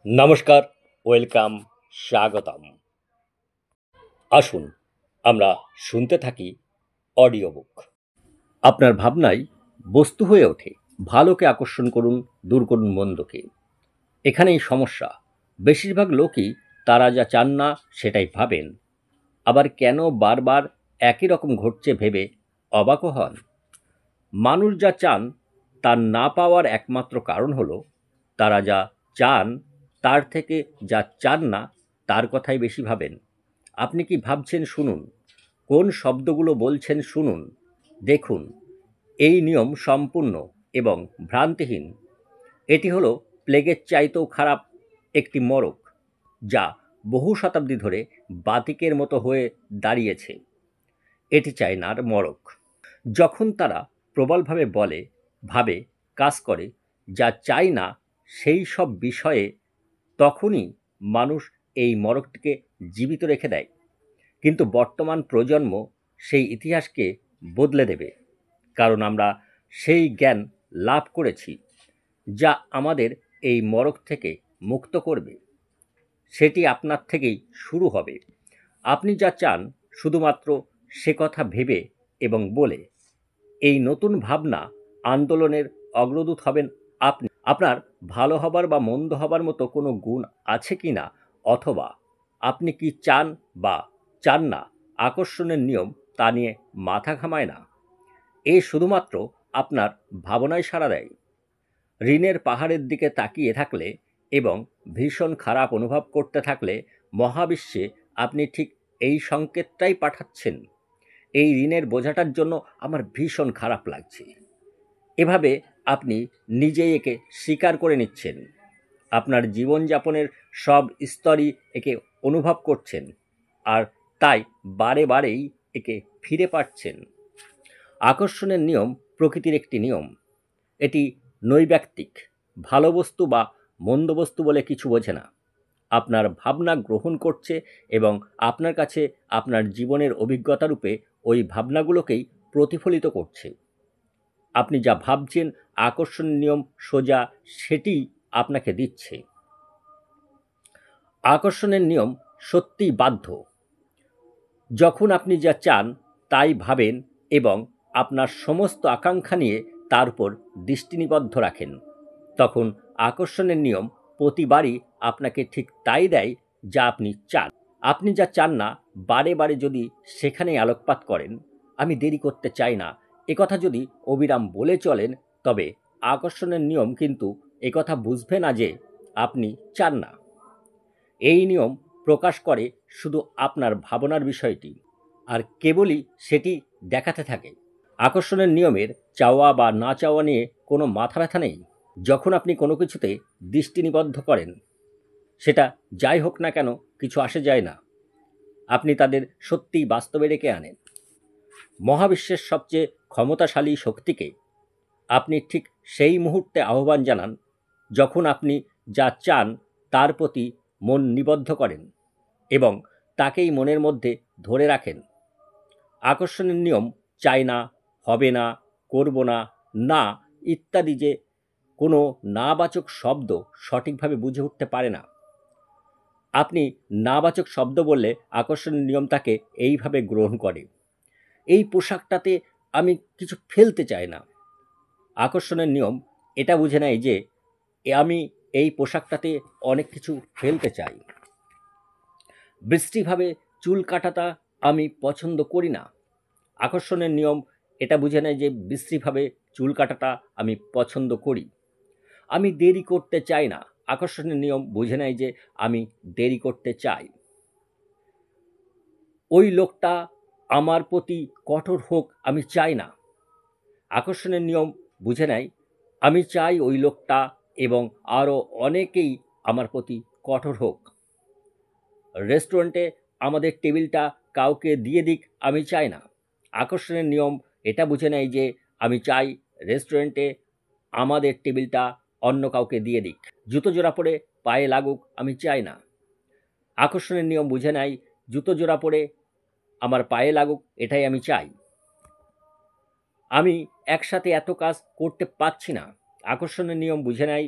নমস্কার, ওয়েলকাম, স্বাগতম। আসুন আমরা শুনতে থাকি অডিও বুক। আপনার ভাবনাই বস্তু হয়ে ওঠে। ভালোকে আকর্ষণ করুন, দূর করুন মন্দকে। এখানেই সমস্যা। বেশিরভাগ লোকই তারা যা চান না সেটাই ভাবেন। আবার কেন বারবার একই রকম ঘটছে ভেবে অবাকও হন। মানুষ যা চান তা না পাওয়ার একমাত্র কারণ হলো তারা যা চান তার থেকে যা চান না তার কথাই বেশি ভাবেন। আপনি কি ভাবছেন শুনুন, কোন শব্দগুলো বলছেন শুনুন। দেখুন, এই নিয়ম সম্পূর্ণ এবং ভ্রান্তিহীন। এটি হলো প্লেগের চাইতেও খারাপ একটি মড়ক, যা বহু শতাব্দী ধরে বাতিকের মতো হয়ে দাঁড়িয়েছে। এটি চায়নার মড়ক। যখন তারা প্রবলভাবে বলে, ভাবে, কাজ করে যা চায় না সেই সব বিষয়ে, তখনই মানুষ এই মড়কটিকে জীবিত রেখে দেয়। কিন্তু বর্তমান প্রজন্ম সেই ইতিহাসকে বদলে দেবে, কারণ আমরা সেই জ্ঞান লাভ করেছি যা আমাদের এই মড়ক থেকে মুক্ত করবে। সেটি আপনার থেকেই শুরু হবে। আপনি যা চান শুধুমাত্র সে কথা ভেবে এবং বলে। এই নতুন ভাবনা আন্দোলনের অগ্রদূত হবেন আপনি। আপনার ভালো হবার বা মন্দ হবার মতো কোনো গুণ আছে কি না, অথবা আপনি কি চান বা চান না, আকর্ষণের নিয়ম তা নিয়ে মাথা ঘামায় না। এ শুধুমাত্র আপনার ভাবনায় সাড়া দেয়। ঋণের পাহাড়ের দিকে তাকিয়ে থাকলে এবং ভীষণ খারাপ অনুভব করতে থাকলে মহাবিশ্বে আপনি ঠিক এই সংকেতটাই পাঠাচ্ছেন, এই ঋণের বোঝাটার জন্য আমার ভীষণ খারাপ লাগছে। এভাবে আপনি নিজেই একে স্বীকার করে নিচ্ছেন। আপনার জীবনযাপনের সব স্তরই একে অনুভব করছেন, আর তাই বারে বারেই একে ফিরে পাচ্ছেন। আকর্ষণের নিয়ম প্রকৃতির একটি নিয়ম। এটি নৈব্যক্তিক। ভালো বস্তু বা মন্দ বস্তু বলে কিছু বোঝে না। আপনার ভাবনা গ্রহণ করছে এবং আপনার কাছে আপনার জীবনের অভিজ্ঞতা রূপে ওই ভাবনাগুলোকেই প্রতিফলিত করছে। আপনি যা ভাবছেন আকর্ষণের নিয়ম সোজা সেটিই আপনাকে দিচ্ছে। আকর্ষণের নিয়ম সত্যিই বাধ্য। যখন আপনি যা চান তাই ভাবেন এবং আপনার সমস্ত আকাঙ্ক্ষা নিয়ে তার উপর দৃষ্টি নিবদ্ধ রাখেন, তখন আকর্ষণের নিয়ম প্রতিবারই আপনাকে ঠিক তাই দেয় যা আপনি চান। আপনি যা চান না বারে বারে যদি সেখানেই আলোকপাত করেন, আমি দেরি করতে চাই না, একথা যদি অবিরাম বলে চলেন, তবে আকর্ষণের নিয়ম কিন্তু একথা বুঝবে না যে আপনি চান না। এই নিয়ম প্রকাশ করে শুধু আপনার ভাবনার বিষয়টি, আর কেবলই সেটি দেখাতে থাকে। আকর্ষণের নিয়মের চাওয়া বা না চাওয়া নিয়ে কোনো মাথা ব্যথা নেই। যখন আপনি কোনো কিছুতে দৃষ্টি নিবদ্ধ করেন, সেটা যাই হোক না কেন কিছু আসে যায় না, আপনি তাদের সত্যিই বাস্তবে ডেকে আনেন। মহাবিশ্বের সবচেয়ে ক্ষমতাশালী শক্তিকে আপনি ঠিক সেই মুহূর্তে আহ্বান জানান যখন আপনি যা চান তার প্রতি মন নিবদ্ধ করেন এবং তাকেই মনের মধ্যে ধরে রাখেন। আকর্ষণের নিয়ম চাই না, হবে না, করব না, না ইত্যাদি যে কোনো নাবাচক শব্দ সঠিকভাবে বুঝে উঠতে পারে না। আপনি নাবাচক শব্দ বললে আকর্ষণের নিয়ম তাকে এইভাবে গ্রহণ করে। এই পোশাকটাতে আমি কিছু ফেলতে চাই না। আকর্ষণের নিয়ম এটা বুঝে নেয় যে আমি এই পোশাকটাতে অনেক কিছু ফেলতে চাই। বিশ্রীভাবে চুল কাটাটা আমি পছন্দ করি না। আকর্ষণের নিয়ম এটা বুঝে নেয় যে বিশ্রীভাবে চুল কাটাটা আমি পছন্দ করি। আমি দেরি করতে চাই না। আকর্ষণের নিয়ম বুঝে নেয় যে আমি দেরি করতে চাই। ওই লোকটা আমার প্রতি কঠোর হোক আমি চাই না। আকর্ষণের নিয়ম বুঝে নেয় আমি চাই ওই লোকটা এবং আরও অনেকেই আমার প্রতি কঠোর হোক। রেস্টুরেন্টে আমাদের টেবিলটা কাউকে দিয়ে দিক আমি চাই না। আকর্ষণের নিয়ম এটা বুঝে নেয় যে আমি চাই রেস্টুরেন্টে আমাদের টেবিলটা অন্য কাউকে দিয়ে দিক। জুতো জোড়া পরে পায়ে লাগুক আমি চাই না। আকর্ষণের নিয়ম বুঝে নেয় জুতো জোড়া পরে আমার পায়ে লাগুক এটাই আমি চাই। আমি একসাথে এত কাজ করতে পারছি না। আকর্ষণের নিয়ম বুঝে নেয়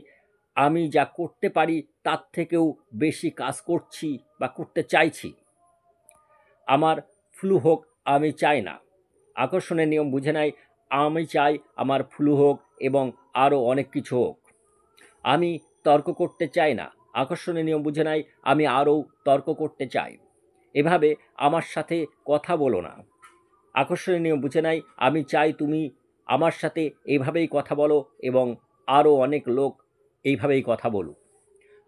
আমি যা করতে পারি তার থেকেও বেশি কাজ করছি বা করতে চাইছি। আমার ফ্লু হোক, আমি চাই না। আকর্ষণের নিয়ম বুঝে নেয় আমি চাই আমার ফ্লু হোক এবং আরও অনেক কিছু হোক। আমি তর্ক করতে চাই না। আকর্ষণের নিয়ম বুঝে নেয় আমি আরও তর্ক করতে চাই। এভাবে আমার সাথে কথা বলো না। আকর্ষণের নিয়ম বুঝে নেয় আমি চাই তুমি আমার সাথে এইভাবেই কথা বলো এবং আরও অনেক লোক এইভাবেই কথা বলুক।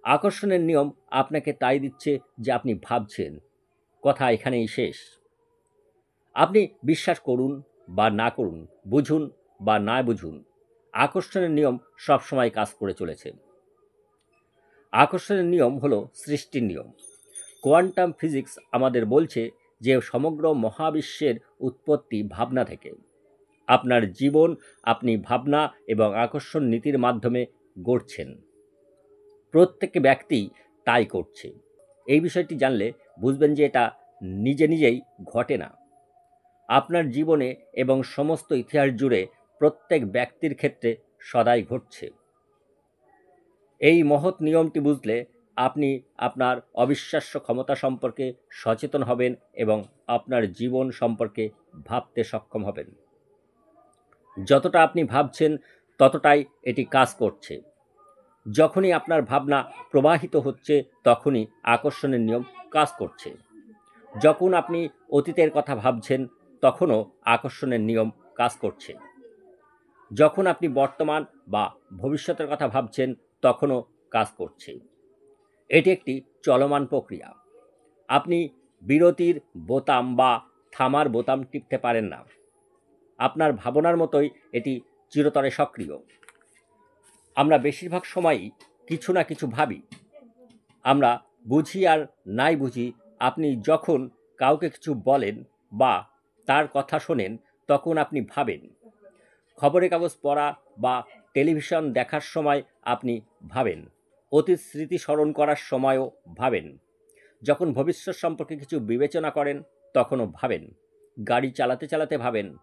আকর্ষণের নিয়ম আপনাকে তাই দিচ্ছে যে আপনি ভাবছেন। কথা এখানেই শেষ। আপনি বিশ্বাস করুন বা না করুন, বুঝুন বা না বুঝুন, আকর্ষণের নিয়ম সবসময় কাজ করে চলেছে। আকর্ষণের নিয়ম হলো সৃষ্টির নিয়ম। কোয়ান্টাম ফিজিক্স আমাদের বলছে যে সমগ্র মহাবিশ্বের উৎপত্তি ভাবনা থেকে। আপনার জীবন আপনি ভাবনা এবং আকর্ষণ নীতির মাধ্যমে গড়ছেন। প্রত্যেক ব্যক্তি তাই করছে। এই বিষয়টি জানলে বুঝবেন যে এটা নিজে নিজেই ঘটে না। আপনার জীবনে এবং সমস্ত ইতিহাস জুড়ে প্রত্যেক ব্যক্তির ক্ষেত্রে সদাই ঘটছে। এই মহৎ নিয়মটি বুঝলে আপনি আপনার অবিশ্বাস্য ক্ষমতা সম্পর্কে সচেতন হবেন এবং আপনার জীবন সম্পর্কে ভাবতে সক্ষম হবেন। যতটা আপনি ভাবছেন ততটাই এটি কাজ করছে। যখনই আপনার ভাবনা প্রবাহিত হচ্ছে তখনই আকর্ষণের নিয়ম কাজ করছে। যখন আপনি অতীতের কথা ভাবছেন তখনও আকর্ষণের নিয়ম কাজ করছে। যখন আপনি বর্তমান বা ভবিষ্যতের কথা ভাবছেন তখনও কাজ করছে। এটি একটি চলমান প্রক্রিয়া। আপনি বিরতির বোতাম বা থামার বোতাম টিপতে পারেন না। আপনার ভাবনার মতোই এটি চিরতরে সক্রিয়। আমরা বেশিরভাগ সময়ই কিছু না কিছু ভাবি। আমরা বুঝি আর নাই বুঝি, আপনি যখন কাউকে কিছু বলেন বা তার কথা শোনেন তখন আপনি ভাবেন। খবরের কাগজ পড়া বা টেলিভিশন দেখার সময় আপনি ভাবেন। অতীত স্মৃতি স্মরণ করার সময়ও ভাবেন। যখন ভবিষ্যৎ সম্পর্কে কিছু বিবেচনা করেন তখনও ভাবেন। গাড়ি চালাতে চালাতে ভাবেন।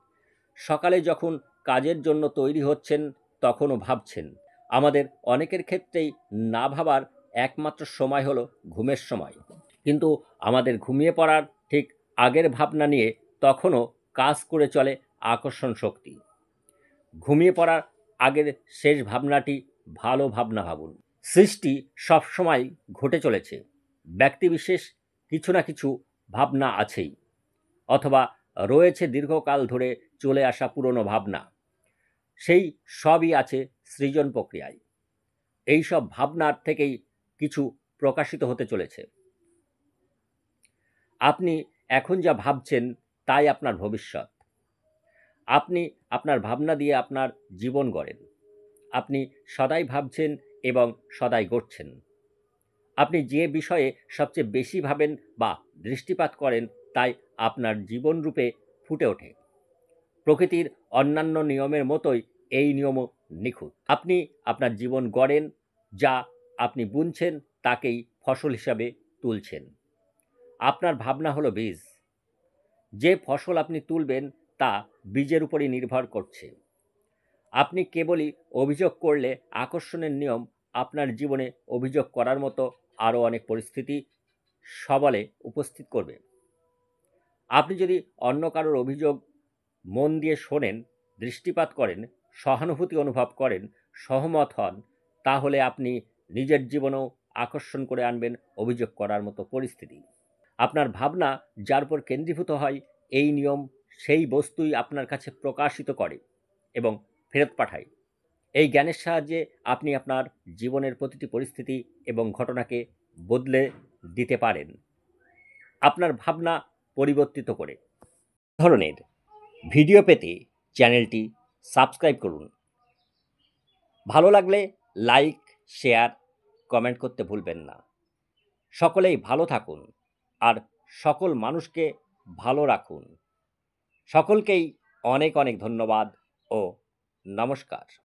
সকালে যখন কাজের জন্য তৈরি হচ্ছেন তখনও ভাবছেন। আমাদের অনেকের ক্ষেত্রেই না ভাবার একমাত্র সময় হলো ঘুমের সময়। কিন্তু আমাদের ঘুমিয়ে পড়ার ঠিক আগের ভাবনা নিয়ে তখনও কাজ করে চলে আকর্ষণ শক্তি। ঘুমিয়ে পড়ার আগের শেষ ভাবনাটি ভালো ভাবনা ভাবুন। সৃষ্টি সবসময় ঘটে চলেছে। ব্যক্তিবিশেষ কিছু না কিছু ভাবনা আছেই, অথবা রয়েছে দীর্ঘকাল ধরে চলে আসা পুরনো ভাবনা। সেই সবই আছে সৃজন প্রক্রিয়ায়। এই সব ভাবনার থেকেই কিছু প্রকাশিত হতে চলেছে। আপনি এখন যা ভাবছেন তাই আপনার ভবিষ্যৎ। আপনি আপনার ভাবনা দিয়ে আপনার জীবন গড়েন। আপনি সদাই ভাবছেন এবং সদাই গড়ছেন। আপনি যে বিষয়ে সবচেয়ে বেশি ভাবেন বা দৃষ্টিপাত করেন তাই আপনার জীবনরূপে ফুটে ওঠে। প্রকৃতির অন্যান্য নিয়মের মতোই এই নিয়মও নিখুঁত। আপনি আপনার জীবন গড়েন, যা আপনি বুনছেন তাকেই ফসল হিসাবে তুলছেন। আপনার ভাবনা হলো বীজ। যে ফসল আপনি তুলবেন তা বীজের উপরই নির্ভর করছে। আপনি কেবলই অভিযোগ করলে আকর্ষণের নিয়ম আপনার জীবনে অভিযোগ করার মতো আরও অনেক পরিস্থিতি সবলে উপস্থিত করবে। আপনি যদি অন্য কারোর অভিযোগ মন দিয়ে শোনেন, দৃষ্টিপাত করেন, সহানুভূতি অনুভব করেন, সহমত হন, তাহলে আপনি নিজের জীবনেও আকর্ষণ করে আনবেন অভিযোগ করার মতো পরিস্থিতি। আপনার ভাবনা যার উপর কেন্দ্রীভূত হয়, এই নিয়ম সেই বস্তুই আপনার কাছে প্রকাশিত করে এবং ফেরত পাঠায়। এই জ্ঞানের সাহায্যে আপনি আপনার জীবনের প্রতিটি পরিস্থিতি এবং ঘটনাকে বদলে দিতে পারেন আপনার ভাবনা পরিবর্তিত করে। ধরনের ভিডিও পেতে চ্যানেলটি সাবস্ক্রাইব করুন। ভালো লাগলে লাইক, শেয়ার, কমেন্ট করতে ভুলবেন না। সকলেই ভালো থাকুন আর সকল মানুষকে ভালো রাখুন। সকলকেই অনেক অনেক ধন্যবাদ ও নমস্কার।